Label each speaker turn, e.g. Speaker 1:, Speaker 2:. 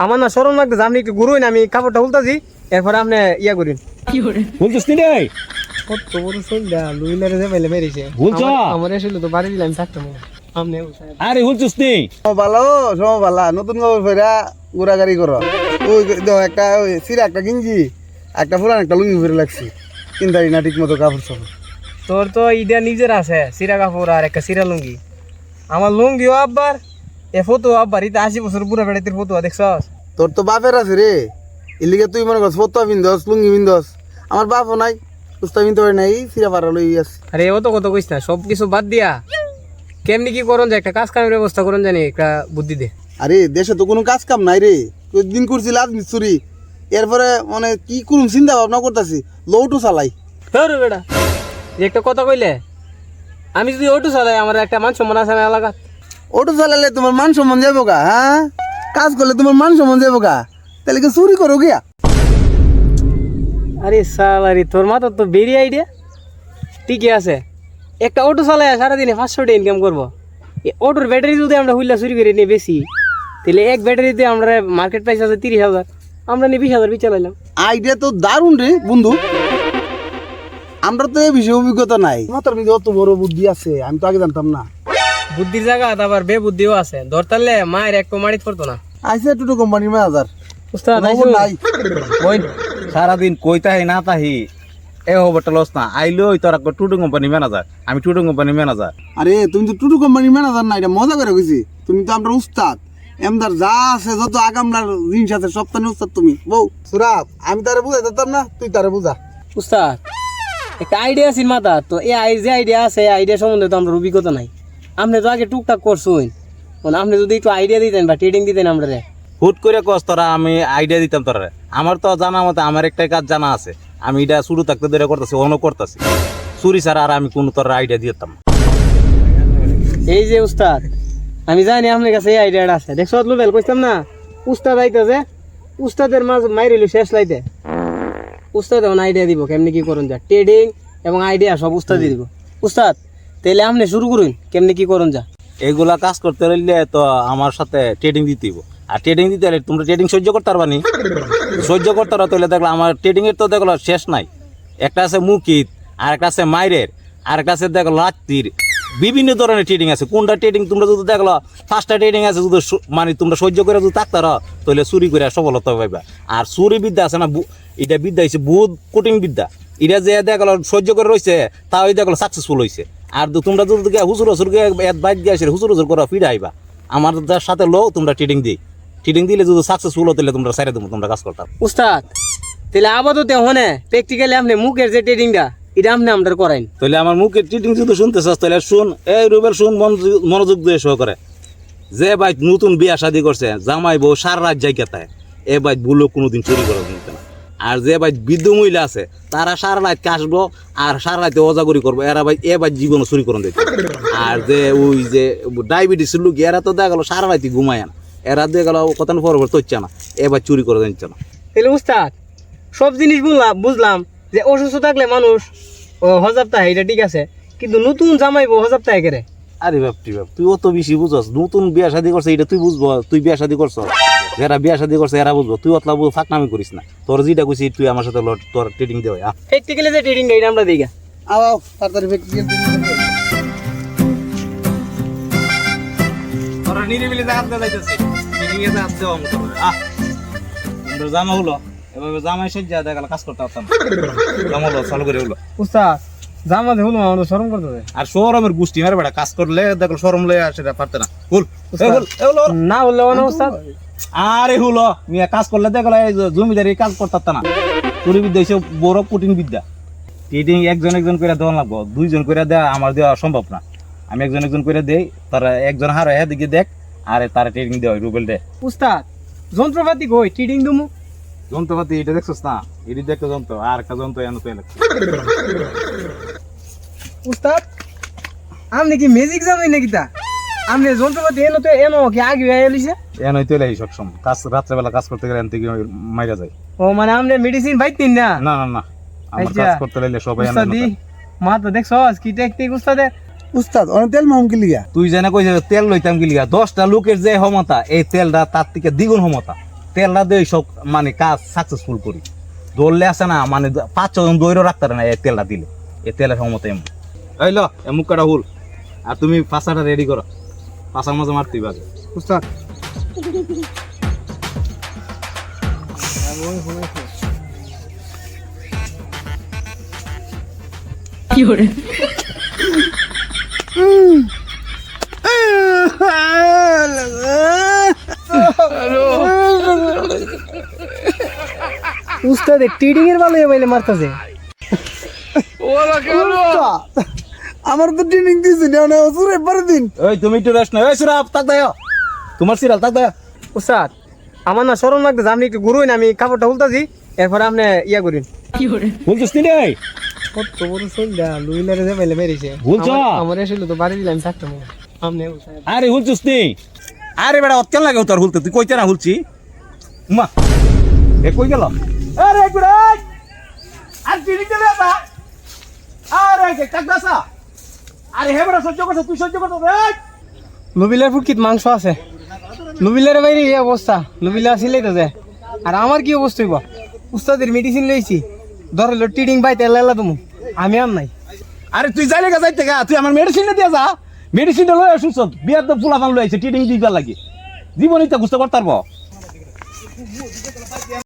Speaker 1: আমার না শরম লাগতেছে, আপনি একটু ঘুরুন, আমি কাপড়টা উল্টাছি, এরপরে আপনি ইয়া করেন।
Speaker 2: বলছিস নি রে?
Speaker 1: কত বড় সন্ধ্যা লুইলারে যে মেলে মেরেছে।
Speaker 2: বলছো?
Speaker 1: আমার আসলে তো বাড়ি দিলাম থাকতাম না। আপনি
Speaker 2: আরে বলছিস নি?
Speaker 3: ভালো ভালো নতুন খবর ফেরা ঘোরাঘুরি করো। ওই দেখো একটা সিরা একটা গিঞ্জি একটা পুরান একটা লুঙ্গি ফিরে লাগছি, কিনতারি না ঠিক মতো কাপড় সব।
Speaker 1: তোর তো ইডা নিজের আছে সিরা কাপড় আর একটা সিরা লুঙ্গি, আমার লুঙ্গিও আব্বার, এ ফটো আব্বার, ইতে 80 বছর বুড়া বেড়াইতে ফটো দেখছস?
Speaker 3: তোর তো বাপের আছে রে, এলিগে তুই মনে করছ ফতো পিন্ধস লুঙ্গি পিন্ধস, আমার বাপও নাই, উস্তা পিনতে পারে নাই, সিরা পাড়া লই আছে।
Speaker 1: আরে ও তো কত কইস না, সব কিছু বাদ দিয়া কেমনি কি করন যায়, একটা কাজ কামের ব্যবস্থা করন জানি, একটা বুদ্ধি দে।
Speaker 3: আরে দেশে তো কোনো কাজ কাম নাই রে, দিন করছি লাজ মিস্তুরি, এরপরে মানে কি করুম চিন্তা ভাবনা করতেছি, লৌটো চালাই।
Speaker 1: ধরো বেটা, যে একটা কথা কইলে, আমি যদি অটো চালাই আমার একটা মান সম্মান আছে না এলাকাত?
Speaker 3: অটো চালালে তোমার মান সম্মান যাবো গা? হ্যাঁ, কাজ করলে তোমার মান সম্মান যাবো গা? তাহলে কি চুরি করো গিয়া?
Speaker 1: আরে সালারি, তোর মাথার তো বেরিয়ে আইডিয়া ঠিকই আছে। একটা অটো চালাই সারাদিনে 500 টাকা ইনকাম করবো। এই অটোর ব্যাটারি যদি আমরা হুইলা চুরি করে নিয়ে বেশি, তাহলে এক ব্যাটারিতে আমরা মার্কেট প্রাইস আছে 30,000, আমরা নিয়ে 20,000 চালাইলাম।
Speaker 3: আইডিয়া তো দারুণ রে বন্ধু, আমরা তো এই বিষয়ে অভিজ্ঞতা নাই, মাথার মধ্যে অত বড় বুদ্ধি আছে, আমি তো আগে জানতাম না।
Speaker 1: বুদ্ধির জায়গা আবার বেবুদ্ধিও আছে, ধরতারলে মায়ের এক মারিত পড়তো না।
Speaker 3: আইসে টুটু কোম্পানির ম্যানেজার
Speaker 1: উস্তাদ
Speaker 3: নাই।
Speaker 2: ওই সারাদিন কই তাহি না তাহি এ হবটা লস না আইলো তোর টুটু কোম্পানি ম্যানেজার, আমি টুটু কোম্পানি ম্যানেজার।
Speaker 3: আরে তুমি তো টুটু কোম্পানির ম্যানেজার না, এটা মজা করে কইছি, তুমি তো আমরা উস্তাদ এমদার যা আছে যত আগামলার জিনিস আছে সব তানে উস্তাদ তুমি। বউ সুরাব, আমি তারে বুঝাই দিতাম না, তুই তারে বুঝা।
Speaker 1: উস্তাদ একটা আইডিয়া আছে মাথা তো, যে আইডিয়া আছে আইডিয়া সম্বন্ধে তো আমরা অভিজ্ঞতা নাই। আপনি তো আগে টুকটাক করছুন, আপনি যদি একটু আইডিয়া দিতেন বা ট্রেডিং দিতেন আমরা রে।
Speaker 2: হুট করে কস তোরা আমি আইডিয়া দিতাম তোরা, আমার তো জানা মতে আমার একটাই কাজ জানা আছে, আমি এটা শুরু থাকতে ধরে করতেছি, অন্য করতেছি, চুরি ছাড়া আর আমি কোনো তোর আইডিয়া দিতাম না।
Speaker 1: এই যে উস্তাদ, আমি জানি আপনার কাছে এই আইডিয়াটা আছে, দেখছো লুবেল কইতাম না, উস্তাদ আইতাছে, উস্তাদের মাঝ মাইরিল শেষ লাইতে, উস্তাদ এখন আইডিয়া দিব কেমনি কি করুন যা, ট্রেডিং এবং আইডিয়া সব উস্তাদই দিব। উস্তাদ তাহলে আপনি শুরু করুন কেমনি কি করুন যা।
Speaker 2: এইগুলা কাজ করতে রইলে তো আমার সাথে ট্রেডিং দিতে হইব, আর ট্রেডিং দিতে হলে তোমরা ট্রেডিং সহ্য করতে পারবানি, সহ্য করতে পারো তাহলে দেখলো আমার ট্রেডিং এর তো দেখলো শেষ নাই। একটা আছে মুকিত, আর একটা আছে মাইরের, আর একটা আছে দেখলো লাত্তির, বিভিন্ন ধরনের ট্রেডিং আছে। কোনটা ট্রেডিং তোমরা যদি দেখলো 5টা ট্রেডিং আছে, যদি মানে তোমরা সহ্য করে যদি থাকতে পারো তাহলে চুরি করে সফলতা পাইবা। আর চুরি বিদ্যা আছে না, এটা বিদ্যা হচ্ছে বহুত কঠিন বিদ্যা, এটা যে দেখলো সহ্য করে রয়েছে তাও দেখলো সাকসেসফুল হয়েছে। আর তোমরা যদি হুজুর হুজুর বাইক দিয়ে আসে হুজুর হুজুর করা ফিরে আইবা। আমার যার সাথে লো তোমরা ট্রেডিং দিই, ট্রেডিং দিলে যদি সাকসেসফুল হতে তোমরা সাইডে দেবো, তোমরা কাজ করতাম।
Speaker 1: উস্তাদ তাহলে আপাতত হনে প্র্যাকটিক্যালি আপনি মুখের যে ট্রেডিংটা এটা আপনি আমরা করাইন।
Speaker 2: তাহলে আমার মুখের ট্রেডিং যদি শুনতে চাস তাহলে শুন, এই রুবেল শুন, মনোযোগ দিয়ে সহ করে। যে ভাই নতুন বিয়া শাদি করছে, জামাই বউ সারা রাত জায়গাতে, এ ভাই ভুলো কোনোদিন চুরি করা কিন্তু না। আর যে ভাই বৃদ্ধ মহিলা আছে তারা সারা রাত কাশবো আর সারা রাতে অজাগরি করবো, এরা ভাই এ ভাই জীবনে চুরি করুন দিতে। আর যে ওই যে ডায়াবেটিস লোক এরা তো দেখা গেলো সারা রাতে ঘুমায় না, এরা দিয়ে গেল কত পর তৈচ্ছে না, এ ভাই চুরি করে দিচ্ছে না।
Speaker 1: তাহলে উস্তাদ সব জিনিস বুঝলাম যে অসুস্থ থাকলে মানুষ হজাবতায়, এটা ঠিক আছে, কিন্তু নতুন জামাই বউ হজাবতায় কেরে?
Speaker 2: আরে বাপটি বাপ, তুই অত বেশি বুঝস, নতুন বিয়া শাদি করছে এটা তুই বুঝবো, তুই বিয়া শাদি করছ, যারা বিয়া শাদি করছে এরা বুঝবো, তুই অতলা ফাঁকনামি করিস না। তোর যেটা কইছি তুই আমার সাথে তোর ট্রেডিং দেওয়া
Speaker 1: প্র্যাকটিক্যালি যে ট্রেডিংটা এটা আমরা দিই গা।
Speaker 3: আও তাড়াতাড়ি প্র্যাকটিক্যাল
Speaker 2: তোরা নিরিবিলি জায়গা দিয়ে যাইতেছিস, ট্রেডিং এ যা দেওয়া মতো তোর জামা হলো, এভাবে জামাই সজ্জা দেখা কাজ করতে পারতাম, জামা হলো চালু করে হলো।
Speaker 1: উস্তাদ জামা দেখুন আমাদের শরম করতে
Speaker 2: আর শরমের গোষ্ঠী মারে বেটা, কাজ করলে দেখো শরম লয়ে আসে পারতে না। হুল
Speaker 1: না বললে উস্তাদ,
Speaker 2: আরে হুলো মিয়া কাজ করলে দেখলো এই জমিদারি কাজ করতে না, চুরি বিদ্যা হচ্ছে বড় কঠিন বিদ্যা। ট্রেডিং একজন একজন করে দেওয়া লাগবো, 2জন করে দেওয়া আমার দেওয়া সম্ভব না। আমি একজন করে দেই, তারা একজন হার দিকে দেখ, আর তারা ট্রেডিং দেওয়া রুবেল দে।
Speaker 1: উস্তাদ যন্ত্রপাতি কই ট্রেডিং দুমু?
Speaker 2: যন্ত্রপাতি এটা দেখছস না, এটি দেখতে যন্ত্র, আর একটা যন্ত্র এনে তো এলাকা।
Speaker 1: উস্তাদ আপনি কি ম্যাজিক জানেন নাকি? তা আপনি যন্ত্রপাতি এনো কি আগে এলিছে?
Speaker 2: এনে তো এলাই সব সময় কাজ, রাত্রেবেলা কাজ করতে গেলে এন থেকে মাইরা যায়।
Speaker 1: ও মানে আপনি মেডিসিন পাইতেন না?
Speaker 2: না না না আমার
Speaker 1: আচ্ছা,
Speaker 2: কাজ করতে লাগলে সবাই আমার
Speaker 1: উস্তাদি মা তো দেখছস কি টেকনিক উস্তাদের।
Speaker 3: উস্তাদ অনেক তেল মাহুম কি লিগা
Speaker 2: তুই জানা কইছে তেল লইতাম কি লিগা 10টা লোকের যে ক্ষমতা এই তেলটা তার থেকে দ্বিগুণ ক্ষমতা তেলটা দিয়ে সব মানে কাজ সাকসেসফুল করি দৌড়লে আছে না মানে 5-6 জন দৌড়ও রাখতে পারে না এই তেলটা দিলে এই তেলের ক্ষমতা এমন এই ল এমুক কাটা হুল আর তুমি পাশাটা রেডি করো পাশার মাঝে মারতেই পারে
Speaker 1: উস্তাদ উস্তাদের টিডিং এর ভালো বাইলে মারতাছে।
Speaker 3: আমার তো ট্রেনিং দিয়েছি না সুরে পরে দিন
Speaker 2: এই তুমি একটু রেস্ট নাও এই সুরাব তাক দাও তোমার সিরাল তাক দাও
Speaker 1: উস্তাদ আমার না শরম লাগতেছে, আপনি একটু ঘুরুন আমি কাপড়টা উল্টাছি এরপরে আপনি ইয়া করেন।
Speaker 2: বলছিস নি রে
Speaker 1: কত বড় সন্ধ্যা লুইলারে যে বাইলে বেরিয়েছে
Speaker 2: বলছো?
Speaker 1: আমার এসেছিল তো বাড়ি দিলাম থাকতাম আপনি
Speaker 2: আরে হুলছিস নি আরে বেটা অত কেন লাগে তোর হুলতে তুই কইতে না হুলছি মা এ কই গেল আরে গুড়াই আর চিনি দে বাবা আরে কে কাকদাসা আরে হে বড় সহ্য করছ তুই সহ্য করছ রে
Speaker 1: লুবিলার ফুটকিত মাংস আছে লুবিলার বাইরে এই অবস্থা লুবিলা আসলেই তো যে আর আমার কি অবস্থা হইব উস্তাদের মেডিসিন লইছি ধরলো টিডিং বাই তেল লাইলা তুমি আমি আর নাই।
Speaker 2: আরে তুই যাইলে গা যাইতে গা তুই আমার মেডিসিন দিয়া যা মেডিসিনটা লই আসুস বিয়ার তো ফুলা ফান লই আইছে টিডিং দিবার লাগে জীবনই তো গুস্ত করতারব